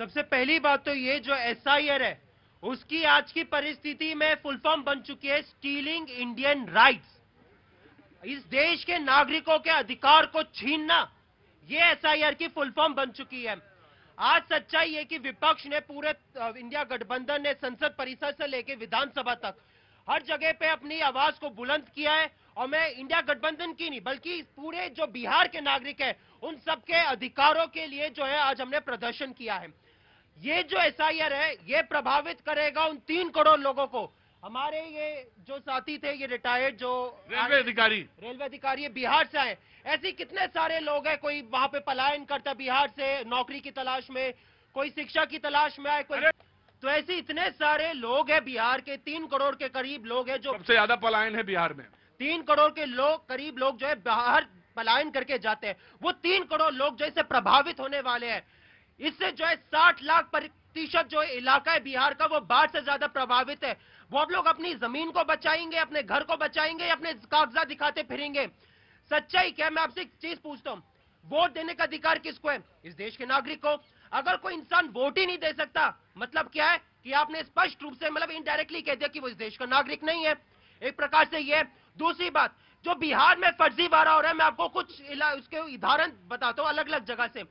सबसे पहली बात तो ये जो एसआईआर है उसकी आज की परिस्थिति में फुल फॉर्म बन चुकी है स्टीलिंग इंडियन राइट्स। इस देश के नागरिकों के अधिकार को छीनना, ये एसआईआर की फुल फॉर्म बन चुकी है। आज सच्चाई है कि विपक्ष ने पूरे इंडिया गठबंधन ने संसद परिसर से लेकर विधानसभा तक हर जगह पे अपनी आवाज को बुलंद किया है। और मैं इंडिया गठबंधन की नहीं बल्कि पूरे जो बिहार के नागरिक हैं उन सबके अधिकारों के लिए जो है आज हमने प्रदर्शन किया है। ये जो एसआईआर है ये प्रभावित करेगा उन 3 करोड़ लोगों को। हमारे ये जो साथी थे, ये रिटायर्ड जो रेलवे अधिकारी बिहार से आए, ऐसे कितने सारे लोग हैं, कोई वहां पे पलायन करता बिहार से नौकरी की तलाश में, कोई शिक्षा की तलाश में आए, कोई तो ऐसे इतने सारे लोग हैं बिहार के 3 करोड़ के करीब लोग हैं जो सबसे ज्यादा पलायन है बिहार में। 3 करोड़ के लोग करीब लोग जो है बाहर पलायन करके जाते हैं। वो 3 करोड़ लोग जो इससे प्रभावित होने वाले हैं। इससे जो है 60 लाख प्रतिशत जो इलाका है बिहार का वो बाढ़ से ज्यादा प्रभावित है। वो आप लोग अपनी जमीन को बचाएंगे, अपने घर को बचाएंगे, अपने कागजात दिखाते फिरेंगे? सच्चाई क्या है? मैं आपसे एक चीज पूछता हूं, वोट देने का अधिकार किसको है? इस देश के नागरिक को। अगर कोई इंसान वोट ही नहीं दे सकता मतलब क्या है कि आपने स्पष्ट रूप से मतलब इनडायरेक्टली कह दिया कि वो इस देश का नागरिक नहीं है। एक प्रकार से ये। दूसरी बात, जो बिहार में फर्जीवाड़ा हो रहा है, मैं आपको कुछ उसके उदाहरण बताता हूं अलग अलग जगह से।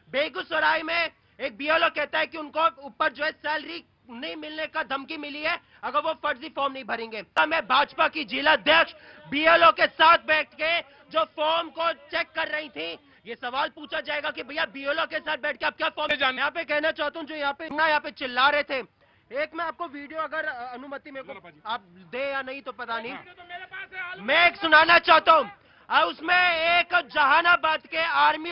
बेगूसराय में एक बीएलओ कहता है कि उनको ऊपर जो है सैलरी नहीं मिलने का धमकी मिली है अगर वो फर्जी फॉर्म नहीं भरेंगे। मैं भाजपा की जिला अध्यक्ष बीएलओ के साथ बैठ के जो फॉर्म को चेक कर रही थी, ये सवाल पूछा जाएगा कि भैया बीएलओ के साथ बैठ के आप क्या फॉर्म यहाँ पे कहना चाहता हूँ, जो यहाँ पे चिल्ला रहे थे। एक मैं आपको वीडियो अगर अनुमति मेरे को आप दे या नहीं तो पता नहीं, मैं एक सुनाना चाहता हूँ। उसमें एक जहानाबाद के आर्मी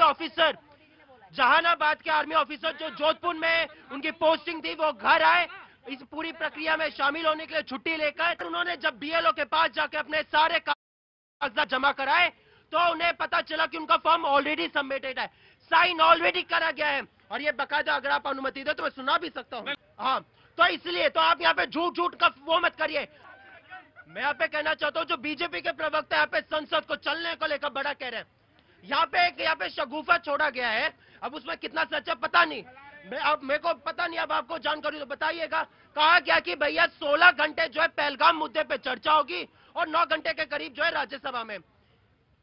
ऑफिसर जो जोधपुर में उनकी पोस्टिंग थी, वो घर आए इस पूरी प्रक्रिया में शामिल होने के लिए छुट्टी लेकर। उन्होंने जब बीएलओ के पास जाकर अपने सारे कागजात जमा कराए तो उन्हें पता चला कि उनका फॉर्म ऑलरेडी सबमिटेड है, साइन ऑलरेडी करा गया है। और ये बकायदा अगर आप अनुमति दे तो मैं सुना भी सकता हूँ। हाँ, तो इसलिए तो आप यहाँ पे झूठ का वो मत करिए। मैं यहाँ पे कहना चाहता हूँ, जो बीजेपी के प्रवक्ता यहाँ पे संसद को चलने को लेकर बड़ा कह रहे हैं, यहाँ पे शगुफा छोड़ा गया है। अब उसमें कितना सच है पता नहीं, अब मेरे को पता नहीं, अब आपको जानकारी तो बताइएगा। कहा गया कि भैया 16 घंटे जो है पहलगाम मुद्दे पे चर्चा होगी और 9 घंटे के करीब जो है राज्यसभा में।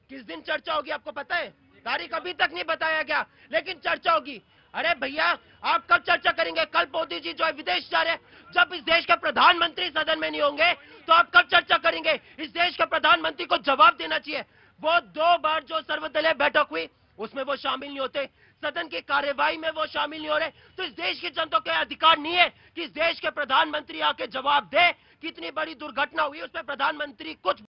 किस दिन चर्चा होगी आपको पता है? तारीख अभी तक नहीं बताया गया, लेकिन चर्चा होगी। अरे भैया, आप कब चर्चा करेंगे? कल मोदी जी जो है विदेश जा रहे हैं, जब इस देश के प्रधानमंत्री सदन में नहीं होंगे तो आप कब चर्चा करेंगे? इस देश के प्रधानमंत्री को जवाब देना चाहिए। वो 2 बार जो सर्वदलीय बैठक हुई उसमें वो शामिल नहीं होते, सदन की कार्यवाही में वो शामिल नहीं हो रहे। तो इस देश की जनता को अधिकार नहीं है कि इस देश के प्रधानमंत्री आके जवाब दे कितनी बड़ी दुर्घटना हुई, उस पर प्रधानमंत्री कुछ